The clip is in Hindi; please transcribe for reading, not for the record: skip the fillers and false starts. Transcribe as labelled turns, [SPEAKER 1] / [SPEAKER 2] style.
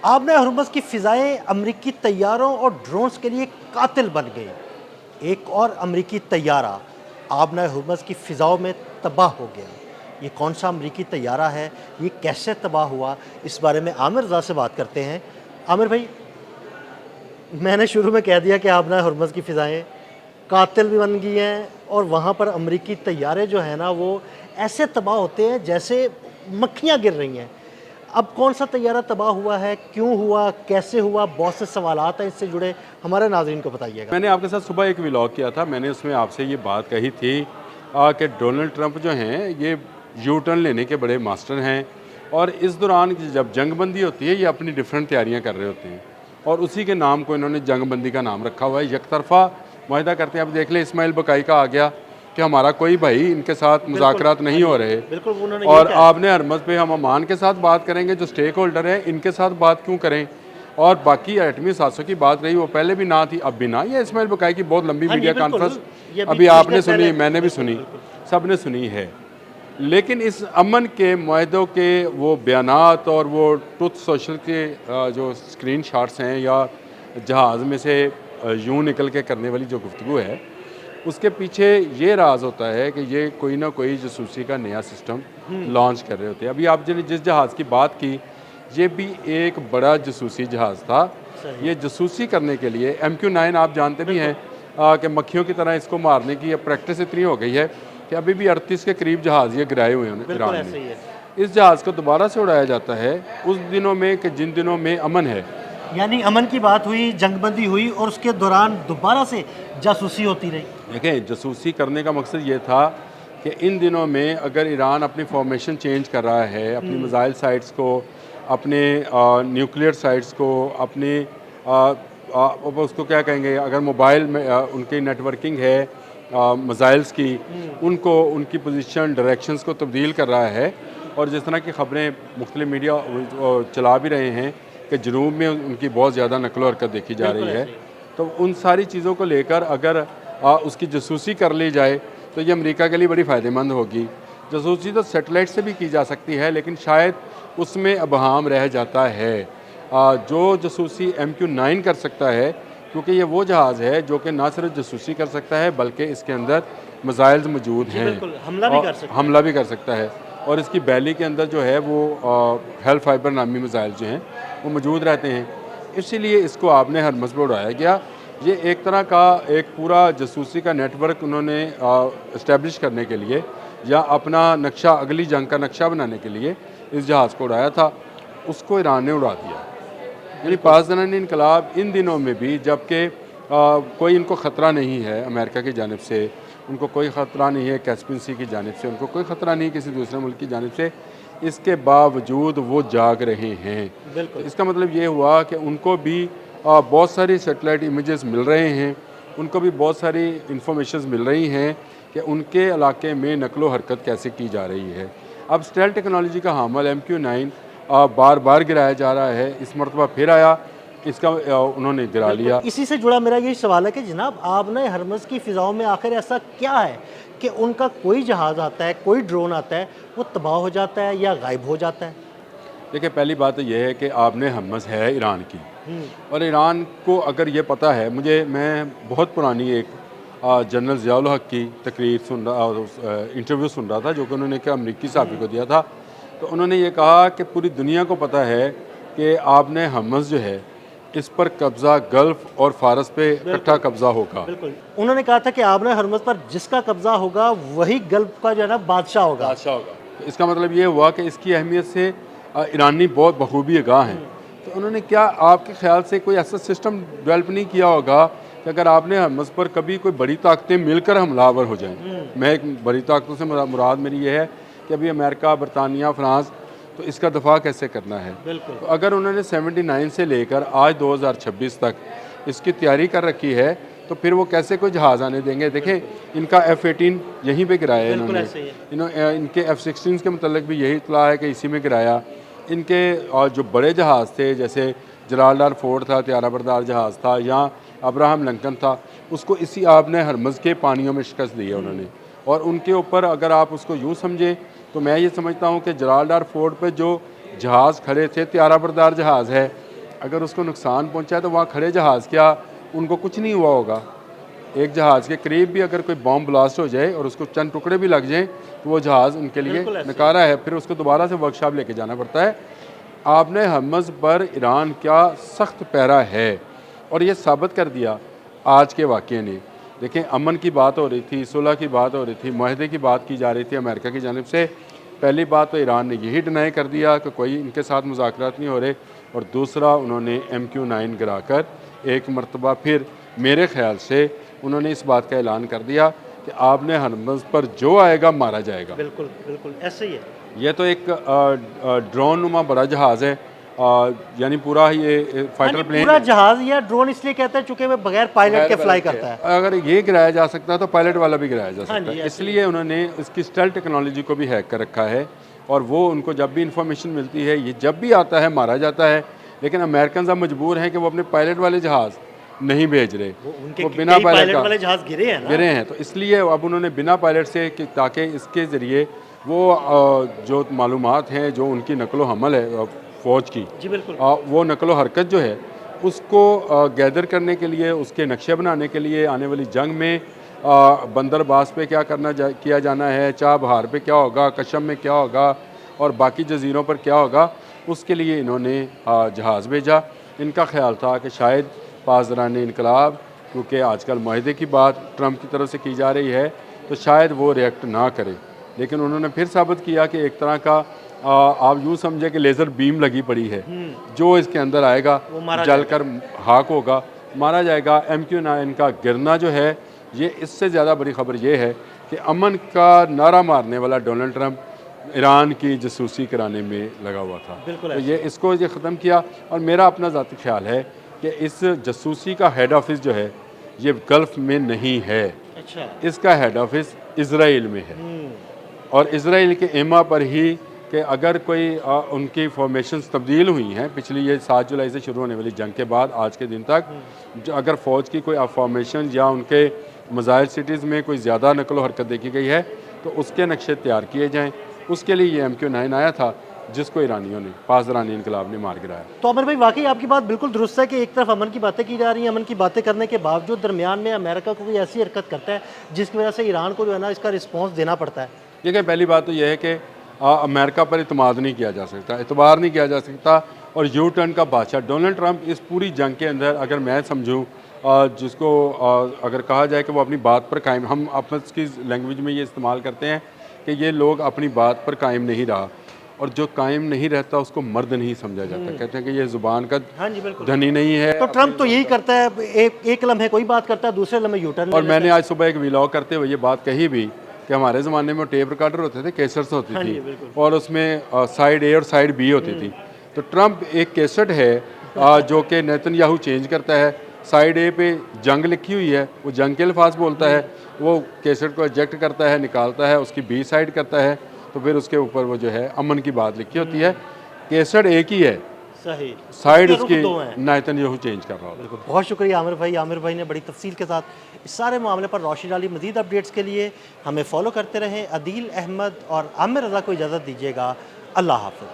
[SPEAKER 1] आबना हरमुज़ की फ़िज़ाएँ अमरीकी तैयारों और ड्रोन्स के लिए कातिल बन गई। एक और अमरीकी तैयारा आबना हरमुज़ की फ़िज़ाओं में तबाह हो गया। ये कौन सा अमरीकी तैयारा है? ये कैसे तबाह हुआ? इस बारे में आमिर रज़ा से बात करते हैं। आमिर भाई, मैंने शुरू में कह दिया कि आबना हरमुज़ की फ़िज़ाएँ कातिल भी बन गई हैं और वहाँ पर अमरीकी तैयारे जो हैं ना, वो ऐसे तबाह होते हैं जैसे मक्खियाँ गिर रही हैं। अब कौन सा तैयारा तबाह हुआ है, क्यों हुआ, कैसे हुआ? बहुत से सवालात हैं इससे जुड़े, हमारे नाज़रीन को बताइएगा।
[SPEAKER 2] मैंने आपके साथ सुबह एक व्लॉग किया था, मैंने उसमें आपसे ये बात कही थी कि डोनाल्ड ट्रंप जो हैं ये यू टर्न लेने के बड़े मास्टर हैं और इस दौरान जब जंगबंदी होती है ये अपनी डिफरेंट तैयारियां कर रहे होते हैं और उसी के नाम को इन्होंने जंगबंदी का नाम रखा हुआ है। एकतरफा माहिदा करते हैं। अब देख लें, इस्माइल बकाई का आ गया कि हमारा कोई भाई इनके साथ मुज़ाकरात नहीं हो रहे
[SPEAKER 1] बिल्कुल, उन्होंने ये
[SPEAKER 2] और
[SPEAKER 1] कहा।
[SPEAKER 2] आपने हरमज़ पे हम अमान के साथ बात करेंगे, जो स्टेक होल्डर हैं इनके साथ बात क्यों करें। और बाकी एटमी सातसों की बात रही, वो पहले भी ना थी अब भी ना। ये इस्माइल बकाई की बहुत लंबी
[SPEAKER 1] हाँ जी,
[SPEAKER 2] मीडिया
[SPEAKER 1] बिल्कुल,
[SPEAKER 2] कॉन्फ्रेंस
[SPEAKER 1] ये
[SPEAKER 2] अभी
[SPEAKER 1] कुछ
[SPEAKER 2] आपने
[SPEAKER 1] देर पहले
[SPEAKER 2] सुनी, मैंने भी
[SPEAKER 1] बिल्कुल,
[SPEAKER 2] सुनी,
[SPEAKER 1] बिल्कुल।
[SPEAKER 2] सब ने सुनी है। लेकिन इस अमन के मुआहदों के वो बयानात और वो ट्रुथ सोशल के जो स्क्रीन शॉट्स हैं या जहाज़ में से यूं निकल के करने वाली जो गुफ्तगू है, उसके पीछे ये राज होता है कि ये कोई ना कोई जासूसी का नया सिस्टम लॉन्च कर रहे होते हैं। अभी आप जिस जहाज़ की बात की, ये भी एक बड़ा जासूसी जहाज़ था।
[SPEAKER 1] सही।
[SPEAKER 2] ये जासूसी करने के लिए MQ-9 आप जानते भी हैं कि मक्खियों की तरह इसको मारने की अब प्रैक्टिस इतनी हो गई है कि अभी भी 38 के करीब जहाज़ ये गिराए हुए हैं
[SPEAKER 1] बिल्कुल
[SPEAKER 2] ईरान
[SPEAKER 1] ऐसे
[SPEAKER 2] ने।
[SPEAKER 1] ही है।
[SPEAKER 2] इस जहाज़ को दोबारा से उड़ाया जाता है उस दिनों में कि जिन दिनों में अमन है।
[SPEAKER 1] यानी अमन की बात हुई, जंगबंदी हुई और उसके दौरान दोबारा से जासूसी होती रही।
[SPEAKER 2] देखें, जासूसी करने का मकसद ये था कि इन दिनों में अगर ईरान अपनी फॉर्मेशन चेंज कर रहा है, अपनी मिसाइल साइट्स को, अपने न्यूक्लियर साइट्स को, अपने अब उसको क्या कहेंगे, अगर मोबाइल में उनकी नेटवर्किंग है मिसाइल्स की, उनको उनकी पोजीशन डायरेक्शंस को तब्दील कर रहा है। और जिस तरह की ख़बरें मुख्तलिफ मीडिया चला भी रहे हैं कि जनूब में उनकी बहुत ज़्यादा नकलो हरकत देखी जा
[SPEAKER 1] बिल्कुल
[SPEAKER 2] रही है,
[SPEAKER 1] ऐसे ही।
[SPEAKER 2] तो उन सारी चीज़ों को लेकर अगर उसकी जासूसी कर ली जाए तो ये अमेरिका के लिए बड़ी फ़ायदेमंद होगी। जासूसी तो सैटेलाइट से भी की जा सकती है, लेकिन शायद उसमें अबहम रह जाता है। जो जासूसी MQ-9 कर सकता है, क्योंकि ये वो जहाज़ है जो कि ना सिर्फ जासूसी कर सकता है बल्कि इसके अंदर मिसाइल्स मौजूद
[SPEAKER 1] जी,
[SPEAKER 2] हैं
[SPEAKER 1] बिल्कुल, हमला भी
[SPEAKER 2] और
[SPEAKER 1] कर सकता है।
[SPEAKER 2] हमला भी कर सकता है। और इसकी बैली के अंदर जो है वो हेल फाइबर नामी मिसाइल जो हैं वो मौजूद रहते हैं। इसीलिए इसको आपने हरमज़ पे उड़ाया गया। ये एक तरह का एक पूरा जासूसी का नेटवर्क उन्होंने इस्टेब्लिश करने के लिए या अपना नक्शा, अगली जंग का नक्शा बनाने के लिए इस जहाज़ को उड़ाया था। उसको ईरान ने उड़ा दिया। यानी पासदानानी इनकलाब इन दिनों में भी, जबकि कोई इनको ख़तरा नहीं है अमेरिका की जानिब से, उनको कोई ख़तरा नहीं है कैस्पियन सी की जानिब से, उनको कोई ख़तरा नहीं किसी दूसरे मुल्क की जानिब से, इसके बावजूद वो जाग रहे हैं। तो
[SPEAKER 1] बिल्कुल।
[SPEAKER 2] इसका मतलब ये हुआ कि उनको भी बहुत सारी सेटेलाइट इमेजेस मिल रहे हैं, उनको भी बहुत सारी इंफॉर्मेशन मिल रही हैं कि उनके इलाके में नकलो हरकत कैसे की जा रही है। अब स्टेल टेक्नोलॉजी का हामिल MQ-9 बार बार गिराया जा रहा है, इस मरतबा फिर आया, इसका उन्होंने गिरा
[SPEAKER 1] बिल्कुल,
[SPEAKER 2] लिया।
[SPEAKER 1] इसी से जुड़ा मेरा यही सवाल है कि जनाब आपने हरमज़ की फ़िज़ाओं में आखिर ऐसा क्या है कि उनका कोई जहाज़ आता है, कोई ड्रोन आता है, वो तबाह हो जाता है या गायब हो जाता है?
[SPEAKER 2] देखिए, पहली बात तो ये है कि आपने हमस है ईरान की, और ईरान को अगर ये पता है, मैं बहुत पुरानी एक जनरल ज़ियाउल हक की तकरीर सुन रहा, इंटरव्यू सुन रहा था जो कि उन्होंने एक अमरीकी सहाफ़ी को दिया था। तो उन्होंने ये कहा कि पूरी दुनिया को पता है कि आपने हमस जो है इस पर कब्ज़ा गल्फ़ और फ़ारस पे इकट्ठा कब्ज़ा होगा।
[SPEAKER 1] बिल्कुल, उन्होंने कहा था कि आपने हरमज़ पर जिसका कब्ज़ा होगा वही गल्फ़ का जो है ना बादशाह होगा।
[SPEAKER 2] बादशाह होगा। तो इसका मतलब ये हुआ कि इसकी अहमियत से ईरानी बहुत बखूबी आगाह हैं। तो उन्होंने क्या आपके ख़्याल से कोई ऐसा सिस्टम डेवलप नहीं किया होगा कि अगर आपने हमस पर कभी कोई बड़ी ताकतें मिलकर हमलावर हो जाएं। मैं एक बड़ी ताकतों से मुराद मेरी ये है कि अभी अमेरिका, बरतानिया, फ्रांस, तो इसका दफा कैसे करना है।
[SPEAKER 1] बिल्कुल।
[SPEAKER 2] तो अगर उन्होंने 79 से लेकर आज 2026 तक इसकी तैयारी कर रखी है, तो फिर वो कैसे कोई जहाज़ आने देंगे। देखें, इनका F-18 यहीं पे गिराया है
[SPEAKER 1] बिल्कुल
[SPEAKER 2] इन्होंने,
[SPEAKER 1] ऐसे ही है।
[SPEAKER 2] इनके F-16 के मतलब भी यही इतला है कि इसी में गिराया। इनके जो बड़े जहाज़ थे, जैसे जलालदार फोर्ड था, त्यारा बरदार जहाज़ था, या अब्राहम लिंकन था, उसको इसी आपने हरमज़ के पानियों में शिकस्त दी है उन्होंने। और उनके ऊपर अगर आप उसको यूँ समझें तो मैं ये समझता हूँ कि जलालदार फोर्ड पे जो जहाज़ खड़े थे, त्यारा बरदार जहाज़ है, अगर उसको नुकसान पहुंचा है तो वहाँ खड़े जहाज़ क्या उनको कुछ नहीं हुआ होगा। एक जहाज़ के करीब भी अगर कोई बॉम्ब ब्लास्ट हो जाए और उसको चंद टुकड़े भी लग जाएं तो वो जहाज़ उनके लिए
[SPEAKER 1] बिल्कुल ऐसे ही।
[SPEAKER 2] नकारा है, फिर उसको दोबारा से वर्कशॉप लेके जाना पड़ता है। आपने हरमज़ पर ईरान का सख्त पहरा है और ये साबित कर दिया आज के वाक़ये ने। देखें, अमन की बात हो रही थी, सुलह की बात हो रही थी, मुआहदे की बात की जा रही थी अमेरिका की जानिब से। पहली बात तो ईरान ने यही डिनाई कर दिया कि कोई इनके साथ मुज़ाकरात नहीं हो रहे, और दूसरा उन्होंने MQ-9 गिराकर एक मरतबा फिर मेरे ख़्याल से उन्होंने इस बात का ऐलान कर दिया कि आपने हरमज़ पर जो आएगा मारा जाएगा।
[SPEAKER 1] बिल्कुल बिल्कुल ऐसे ही है।
[SPEAKER 2] ये तो एक ड्रोन नुमा बड़ा जहाज़ है, यानी पूरा ये फाइटर प्लेन
[SPEAKER 1] पूरा
[SPEAKER 2] है।
[SPEAKER 1] जहाज या ड्रोन इसलिए कहते हैं चूंकि वह बगैर पायलट के फ्लाई करता है।
[SPEAKER 2] अगर ये गिराया जा सकता है तो पायलट वाला भी गिराया जा
[SPEAKER 1] हाँ
[SPEAKER 2] सकता
[SPEAKER 1] जी,
[SPEAKER 2] है,
[SPEAKER 1] ऐसे
[SPEAKER 2] इसलिए उन्होंने इसकी स्टेल्थ टेक्नोलॉजी को भी हैक कर रखा है, और वो उनको जब भी इंफॉर्मेशन मिलती है, ये जब भी आता है मारा जाता है। लेकिन अमेरिकन अब मजबूर हैं कि वो अपने पायलट वाले जहाज़ नहीं भेज रहे,
[SPEAKER 1] उनके
[SPEAKER 2] वो बिना
[SPEAKER 1] कई
[SPEAKER 2] पायलट
[SPEAKER 1] पायलट
[SPEAKER 2] का
[SPEAKER 1] वाले जहाज गिरे हैं ना।
[SPEAKER 2] गिरे हैं, तो इसलिए अब उन्होंने बिना पायलट से ताकि इसके ज़रिए वो जो मालूमात हैं जो उनकी नकलो हमल है फ़ौज की,
[SPEAKER 1] जी बिल्कुल।
[SPEAKER 2] वो नकलो हरकत जो है उसको गैदर करने के लिए, उसके नक्शे बनाने के लिए, आने वाली जंग में बंदरबास पे क्या किया जाना है, चाबहार पे क्या होगा, कशम में क्या होगा और बाकी जजीरों पर क्या होगा, उसके लिए इन्होंने जहाज़ भेजा। इनका ख्याल था कि शायद पासदारान इनकलाब, क्योंकि आजकल मुआहदे की बात ट्रंप की तरफ से की जा रही है, तो शायद वो रिएक्ट ना करे। लेकिन उन्होंने फिर साबित किया कि एक तरह का आप यूँ समझे कि लेज़र बीम लगी पड़ी है, जो इसके अंदर आएगा जलकर खाक होगा, मारा जाएगा। MQ-9 का गिरना जो है, ये इससे ज़्यादा बड़ी खबर ये है कि अमन का नारा मारने वाला डोनाल्ड ट्रंप ईरान की जासूसी कराने में लगा हुआ था।
[SPEAKER 1] बिल्कुल
[SPEAKER 2] तो ये ख़त्म किया। और मेरा अपना ज़ाती ख्याल है कि इस जासूसी का हेड ऑफिस जो है ये गल्फ़ में नहीं है,
[SPEAKER 1] अच्छा।
[SPEAKER 2] इसका हेड ऑफिस इसराइल में है, और इसराइल के एमा पर ही कि अगर कोई उनकी फॉर्मेशंस तब्दील हुई हैं पिछली ये 7 जुलाई से शुरू होने वाली जंग के बाद आज के दिन तक, अगर फ़ौज की कोई फॉर्मेशन या उनके मज़ाहिर सिटीज़ में कोई ज़्यादा नकलो हरकत देखी गई है तो उसके नक्शे तैयार किए जाएँ। उसके लिए ये MQ-9 आया था, जिसको ईरानियों ने, पासदारान इनकलाब ने मार गिराया।
[SPEAKER 1] तो अमर भाई, वाकई आपकी बात बिल्कुल दुरुस्त है कि एक तरफ अमन की बातें की जा रही हैं, अमन की बातें करने के बावजूद दरमियान में अमेरिका को कोई ऐसी हरकत करता है जिसकी वजह से ईरान को जो है ना इसका रिस्पॉन्स देना पड़ता है।
[SPEAKER 2] देखिए, पहली बात तो यह है कि अमेरिका पर इतमाद नहीं किया जा सकता, एतबार नहीं किया जा सकता, और यू टर्न का बादशाह डोनाल्ड ट्रंप इस पूरी जंग के अंदर, अगर मैं समझूँ जिसको अगर कहा जाए कि वो अपनी बात पर कायम, हम आपस की लैंग्वेज में ये इस्तेमाल करते हैं कि ये लोग अपनी बात पर कायम नहीं रहा, और जो कायम नहीं रहता उसको मर्द नहीं समझा जाता। कहते हैं कि ये ज़ुबान का
[SPEAKER 1] हाँ जी बिल्कुल
[SPEAKER 2] धनी नहीं है।
[SPEAKER 1] तो ट्रंप तो यही करता है, एक लम्हे कोई बात करता है, दूसरे लम्हे यूटर्न। और
[SPEAKER 2] मैंने आज सुबह एक व्लॉग करते हुए ये बात कही भी कि हमारे ज़माने में टेप रिकॉर्डर होते थे, कैसेट्स होती थी, और उसमें साइड A और साइड B होती थी। तो ट्रंप एक कैसेट है जो कि नेतन्याहू चेंज करता है, साइड A पे जंग लिखी हुई है, वो जंग के अल्फाज बोलता है, वो कैसेट को एजेक्ट करता है, निकालता है, उसकी B साइड करता है, तो फिर उसके ऊपर वो जो है अमन की बात लिखी होती है। कैसेट एक ही है,
[SPEAKER 1] सही,
[SPEAKER 2] साइड उसकी नेतन्याहू चेंज कर रहा होता है।
[SPEAKER 1] बहुत शुक्रिया आमिर भाई ने बड़ी तफसील के साथ इस सारे मामले पर रोशनी डाली। मज़ीद अपडेट्स के लिए हमें फॉलो करते रहें। अदील अहमद और आमिर रज़ा को इजाज़त दीजिएगा। अल्लाह हाफ़िज़।